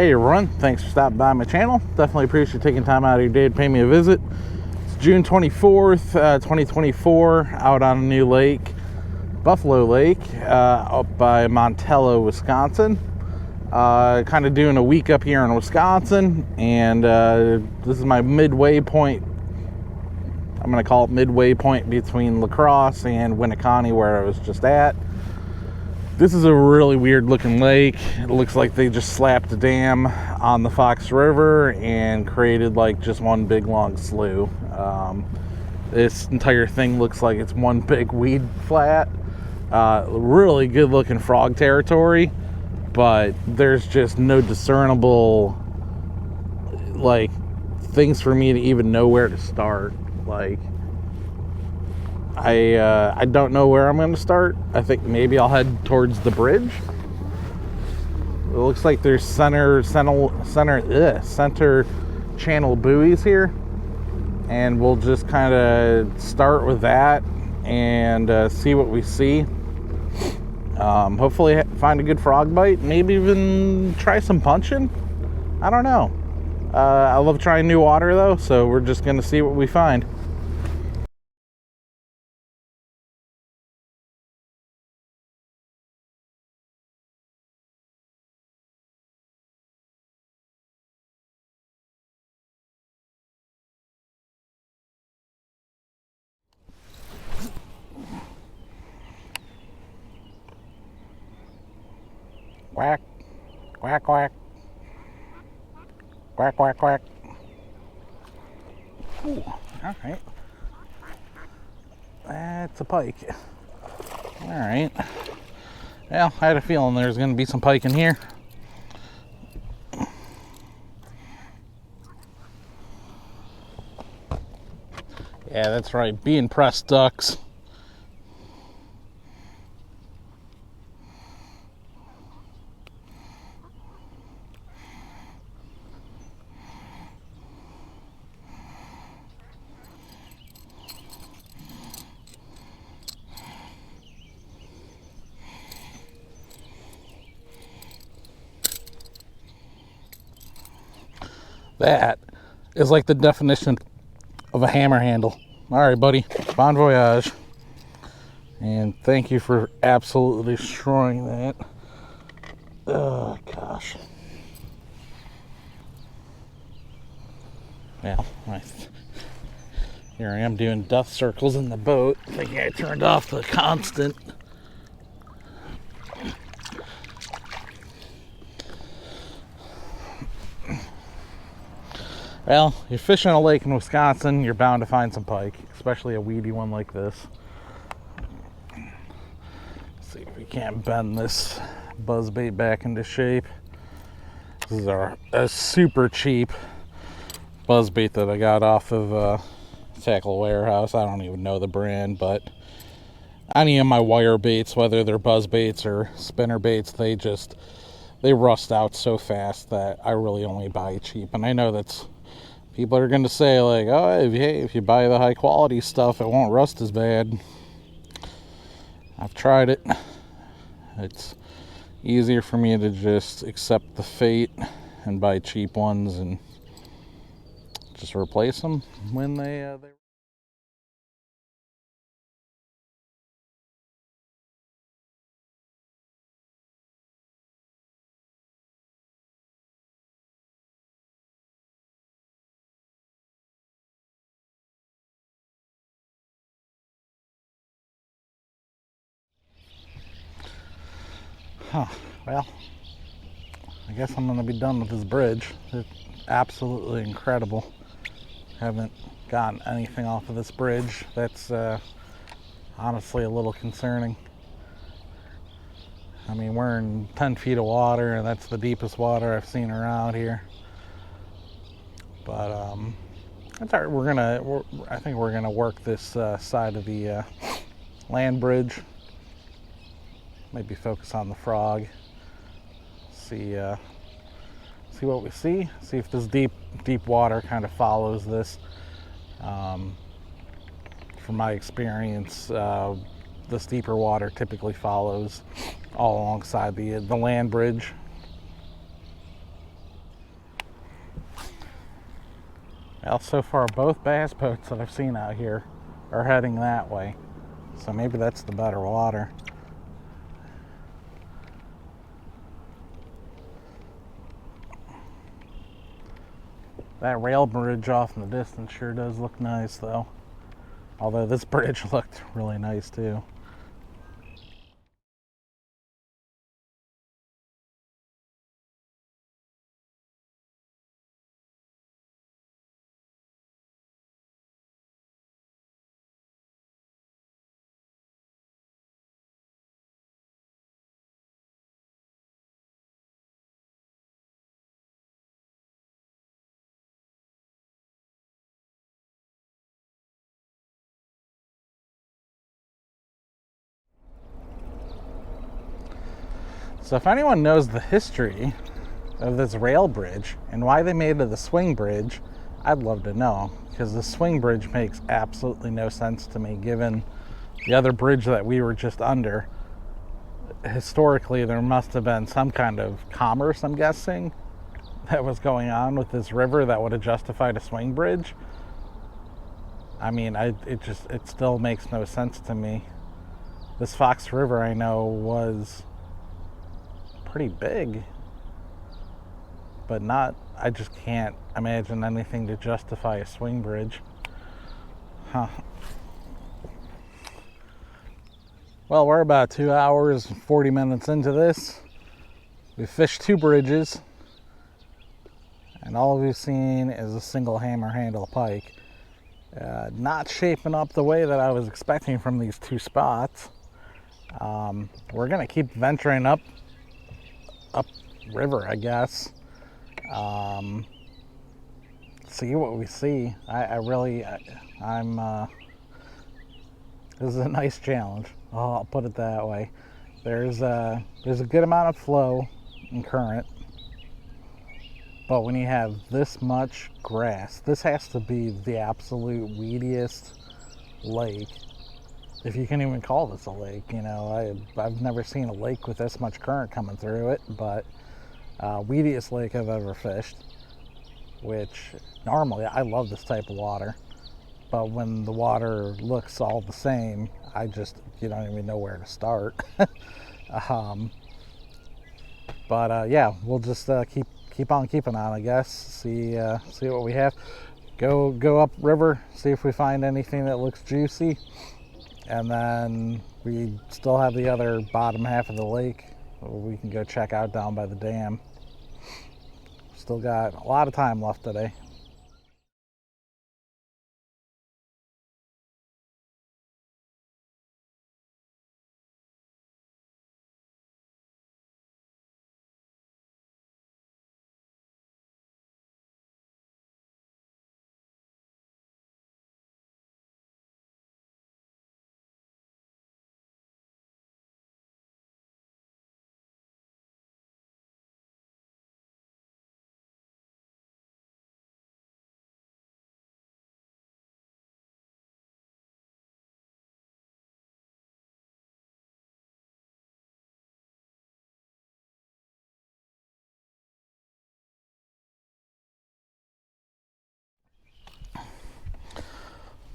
Hey everyone, thanks for stopping by my channel. Definitely appreciate you taking time out of your day to pay me a visit. It's June 24th, 2024, out on a new lake, Buffalo Lake, up by Montello, Wisconsin. Kind of doing a week up here in Wisconsin, and this is my midway point. I'm going to call it midway point between La Crosse and Winneconne, where I was just at. This is a really weird looking lake. It looks like they just slapped a dam on the Fox River and created like just one big long slough. This entire thing looks like it's one big weed flat. Really good looking frog territory, but there's just no discernible like things for me to even know where to start. Like, I don't know where I'm going to start. I think maybe I'll head towards the bridge. It looks like there's center channel buoys here, and we'll just kind of start with that and see what we see. Hopefully find a good frog bite, maybe even try some punching. I don't know. I love trying new water though, so we're just going to see what we find. Quack, quack, quack, quack, quack, quack. Ooh, all right. That's a pike. All right. Well, I had a feeling there was going to be some pike in here. Yeah, that's right. Being pressed ducks. That is like the definition of a hammer handle. All right, buddy. Bon voyage. And thank you for absolutely destroying that. Oh, gosh. Well, here I am doing death circles in the boat, thinking I turned off the constant. Well, you're fishing a lake in Wisconsin, you're bound to find some pike, especially a weedy one like this. Let's see if we can't bend this buzzbait back into shape. This is a super cheap buzzbait that I got off of Tackle Warehouse. I don't even know the brand, but any of my wire baits, whether they're buzz baits or spinner baits, they rust out so fast that I really only buy cheap. And I know that's people are going to say, like, oh, if you buy the high quality stuff, it won't rust as bad. I've tried it. It's easier for me to just accept the fate and buy cheap ones and just replace them when they well, I guess I'm going to be done with this bridge. It's absolutely incredible. Haven't gotten anything off of this bridge. That's honestly a little concerning. I mean, we're in 10 feet of water, and that's the deepest water I've seen around here. But that's all right. I think we're gonna work this side of the land bridge. Maybe focus on the frog. See what we see. See if this deep water kind of follows this. From my experience, this deeper water typically follows all alongside the land bridge. Well, so far both bass boats that I've seen out here are heading that way. So maybe that's the better water. That rail bridge off in the distance sure does look nice though. Although this bridge looked really nice too. So if anyone knows the history of this rail bridge and why they made it a swing bridge, I'd love to know, because the swing bridge makes absolutely no sense to me given the other bridge that we were just under. Historically, there must have been some kind of commerce, I'm guessing, that was going on with this river that would have justified a swing bridge. I mean, it still makes no sense to me. This Fox River, I know, was pretty big, but I just can't imagine anything to justify a swing bridge. Huh. Well, we're about 2 hours and 40 minutes into this. We've fished 2 bridges, and all we've seen is a single hammer handle pike. Not shaping up the way that I was expecting from these 2 spots. We're gonna keep venturing up river, I guess. See what we see. This is a nice challenge. I'll put it that way. There's a good amount of flow and current, but when you have this much grass, this has to be the absolute weediest lake, if you can even call this a lake. You know, I've never seen a lake with this much current coming through it, but weediest lake I've ever fished, which normally I love this type of water, but when the water looks all the same, you don't even know where to start. Yeah, we'll just keep on keeping on, I guess. See what we have. Go up river, see if we find anything that looks juicy, and then we still have the other bottom half of the lake we can go check out down by the dam. Still got a lot of time left today.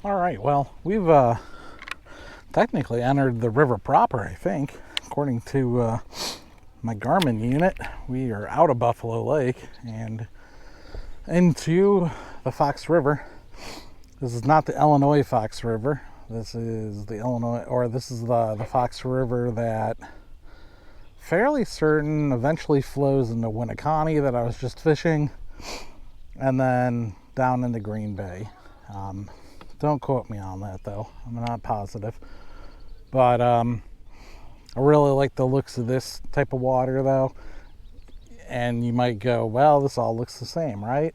All right, well, we've technically entered the river proper, I think. According to my Garmin unit, we are out of Buffalo Lake and into the Fox River. This is not the Illinois Fox River. This is the Fox River that fairly certain eventually flows into Winneconne that I was just fishing, and then down into Green Bay. Don't quote me on that though, I'm not positive. But I really like the looks of this type of water though. And you might go, well, this all looks the same, right?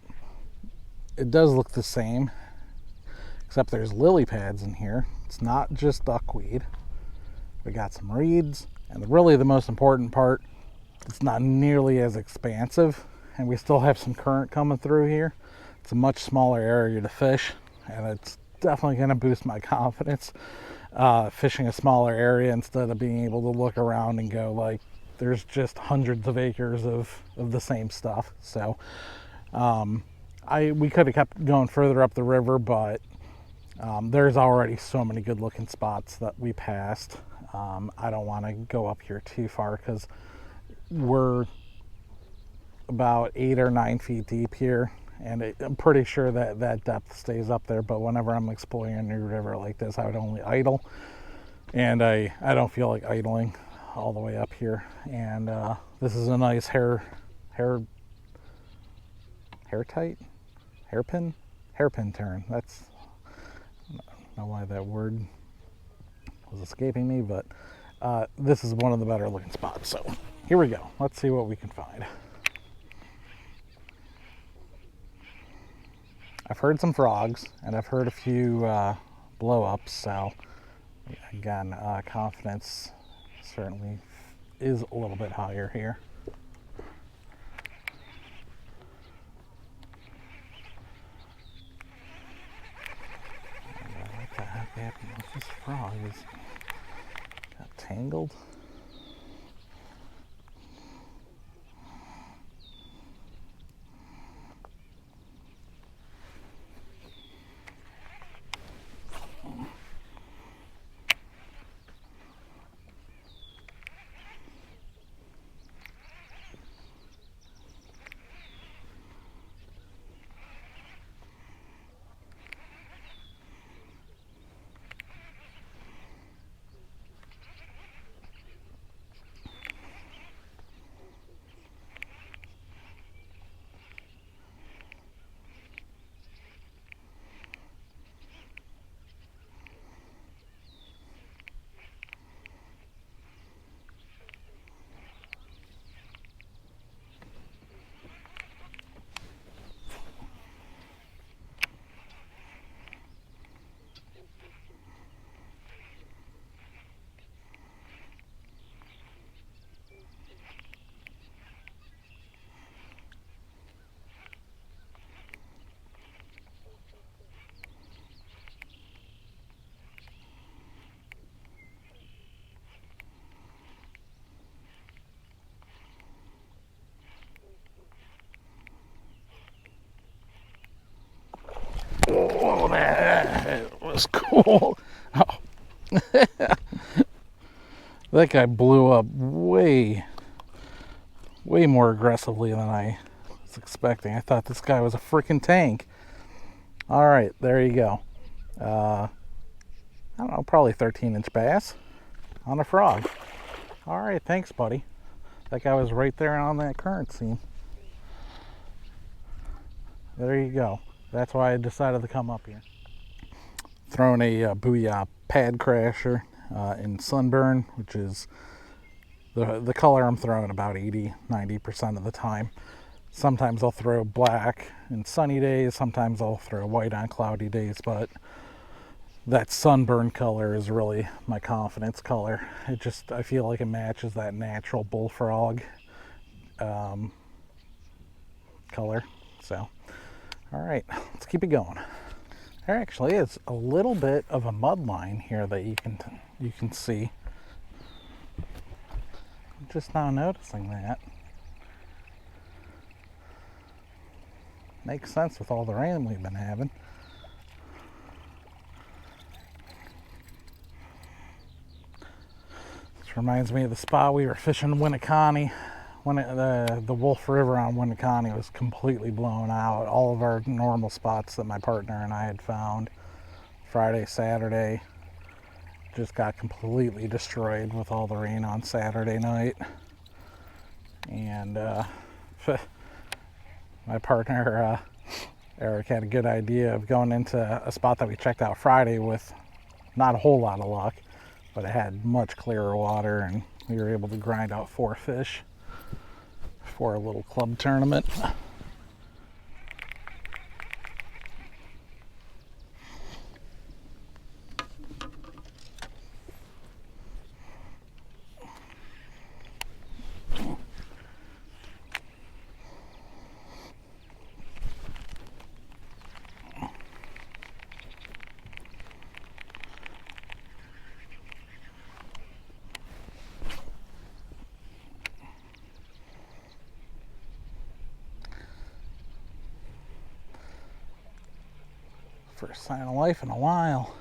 It does look the same, except there's lily pads in here. It's not just duckweed. We got some reeds, and really the most important part, it's not nearly as expansive, and we still have some current coming through here. It's a much smaller area to fish, and it's definitely going to boost my confidence fishing a smaller area instead of being able to look around and go like there's just hundreds of acres of the same stuff. So we could have kept going further up the river, but there's already so many good looking spots that we passed. I don't want to go up here too far because we're about 8 or 9 feet deep here, and I'm pretty sure that that depth stays up there. But whenever I'm exploring a new river like this, I would only idle, and I don't feel like idling all the way up here. And this is a nice hairpin turn. That's, I don't know why that word was escaping me, but this is one of the better looking spots. So here we go. Let's see what we can find. I've heard some frogs, and I've heard a few blow-ups, so again, confidence certainly is a little bit higher here. And, what the heck happened with this frog? Got tangled. Oh, that was cool. Oh. That guy blew up way more aggressively than I was expecting. I thought this guy was a freaking tank. All right, there you go. I don't know, probably 13-inch bass on a frog. All right, thanks, buddy. That guy was right there on that current seam. There you go. That's why I decided to come up here. Throwing a Booyah pad crasher in Sunburn, which is the color I'm throwing about 80-90% of the time. Sometimes I'll throw black in sunny days, sometimes I'll throw white on cloudy days, but that Sunburn color is really my confidence color. I feel like it matches that natural bullfrog color. So, all right, let's keep it going. There actually is a little bit of a mud line here that you can see. I'm just now noticing that. Makes sense with all the rain we've been having. This reminds me of the spot we were fishing in Winneconne. When the Wolf River on Winneconne was completely blown out. All of our normal spots that my partner and I had found Friday, Saturday, just got completely destroyed with all the rain on Saturday night. And my partner Eric had a good idea of going into a spot that we checked out Friday with not a whole lot of luck, but it had much clearer water, and we were able to grind out 4 fish for a little club tournament. First sign of life in a while.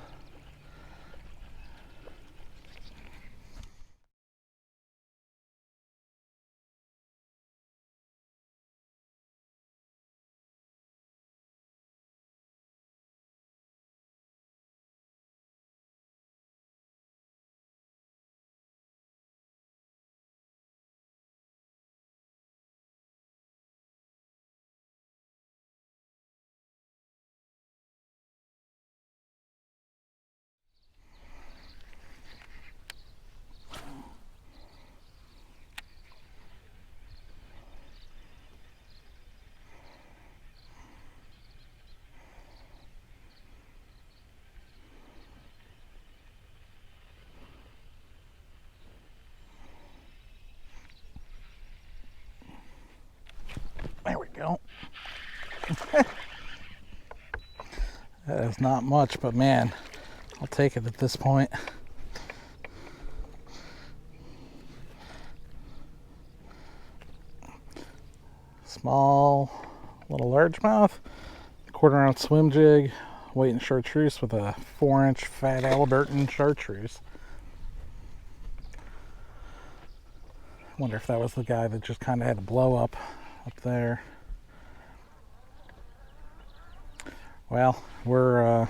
There we go. That is not much, but man, I'll take it at this point. Small, little largemouth, quarter-ounce swim jig, weight and chartreuse with a 4-inch fat Halliburton chartreuse. Wonder if that was the guy that just kind of had a blow up there. Well, we're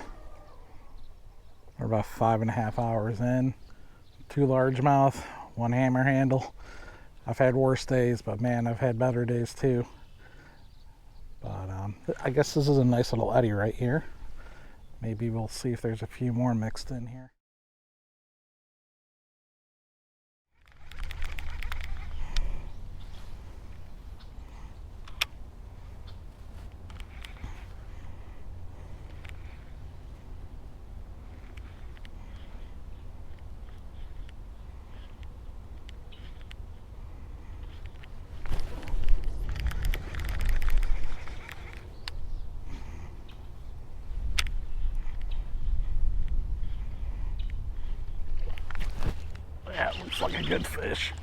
about 5.5 hours in. 2 largemouth, 1 hammer handle. I've had worse days, but man, I've had better days too. But I guess this is a nice little eddy right here. Maybe we'll see if there's a few more mixed in here. That looks like a good fish.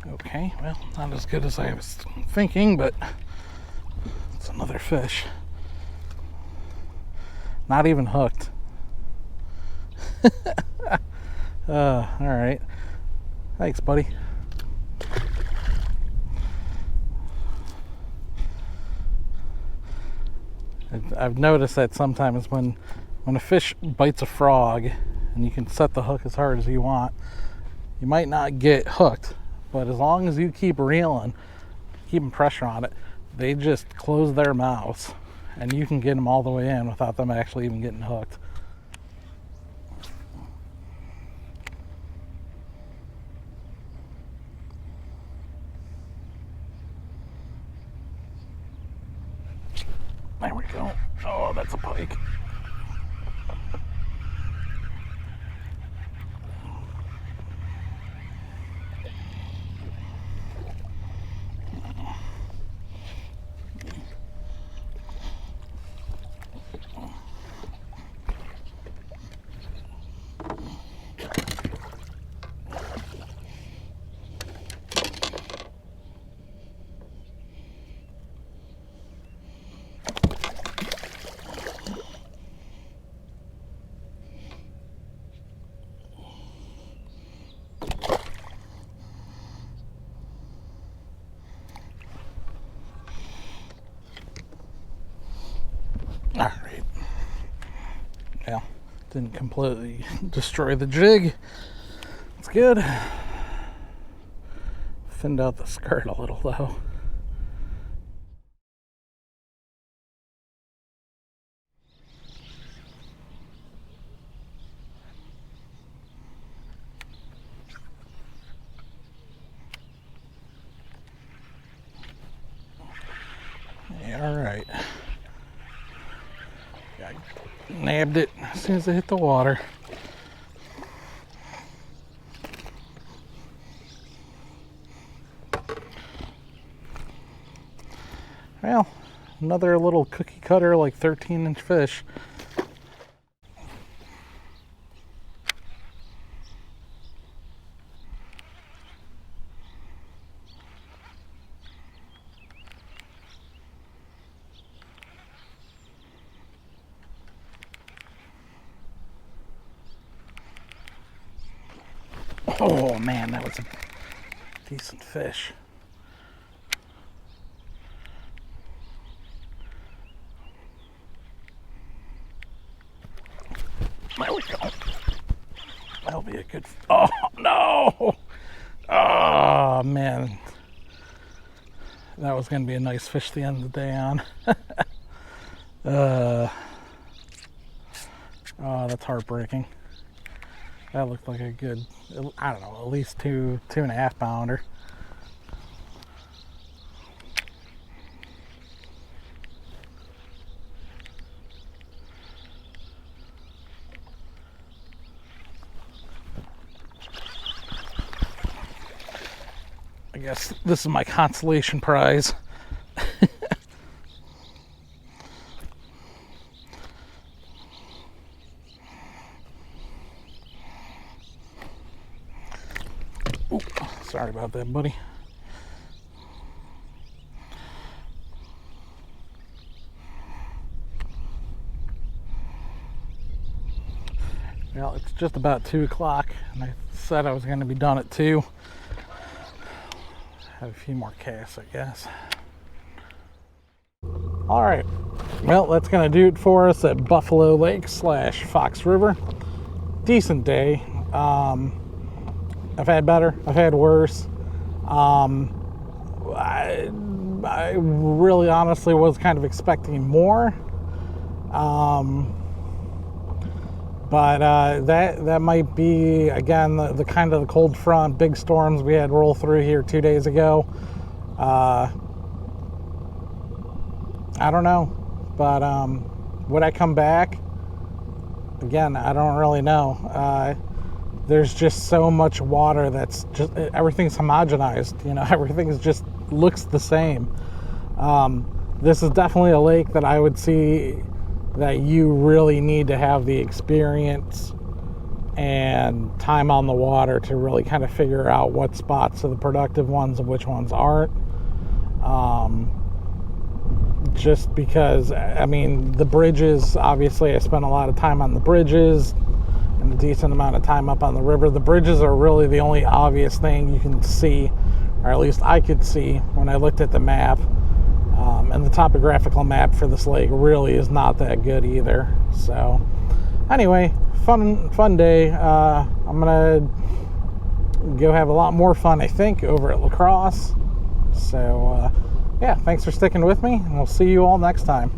Okay, well, not as good as I was thinking, but it's another fish. Not even hooked. All right. Thanks, buddy. I've noticed that sometimes when a fish bites a frog and you can set the hook as hard as you want, you might not get hooked, but as long as you keep reeling, keeping pressure on it, they just close their mouths and you can get them all the way in without them actually even getting hooked. There we go. Oh, that's a pike. All right. Well, didn't completely destroy the jig. It's good. Thinned out the skirt a little though. Yeah, all right. I nabbed it as soon as I hit the water. Well, another little cookie cutter, like 13-inch fish. Oh man, that was a decent fish. There we go. That'll be a good. Oh no! Oh man, that was going to be a nice fish to end the day on. Oh, that's heartbreaking. That looked like a good, I don't know, at least 2.5 pounder. I guess this is my consolation prize. Ooh, sorry about that, buddy. Well, it's just about 2 o'clock, and I said I was going to be done at 2. Have a few more casts, I guess. All right. Well, that's going to do it for us at Buffalo Lake / Fox River. Decent day. I've had better. I've had worse. I really honestly was kind of expecting more. But that might be, again, the kind of the cold front, big storms we had roll through here 2 days ago. I don't know. But would I come back? Again, I don't really know. There's just so much water that's just, everything's homogenized. You know, everything just looks the same. This is definitely a lake that I would see that you really need to have the experience and time on the water to really kind of figure out what spots are the productive ones and which ones aren't. Just because, I mean, the bridges, obviously I spent a lot of time on the bridges and a decent amount of time up on the river. The bridges are really the only obvious thing you can see, or at least I could see when I looked at the map. And the topographical map for this lake really is not that good either. So anyway, fun day. I'm gonna go have a lot more fun, I think, over at La Crosse. So yeah, thanks for sticking with me, and we'll see you all next time.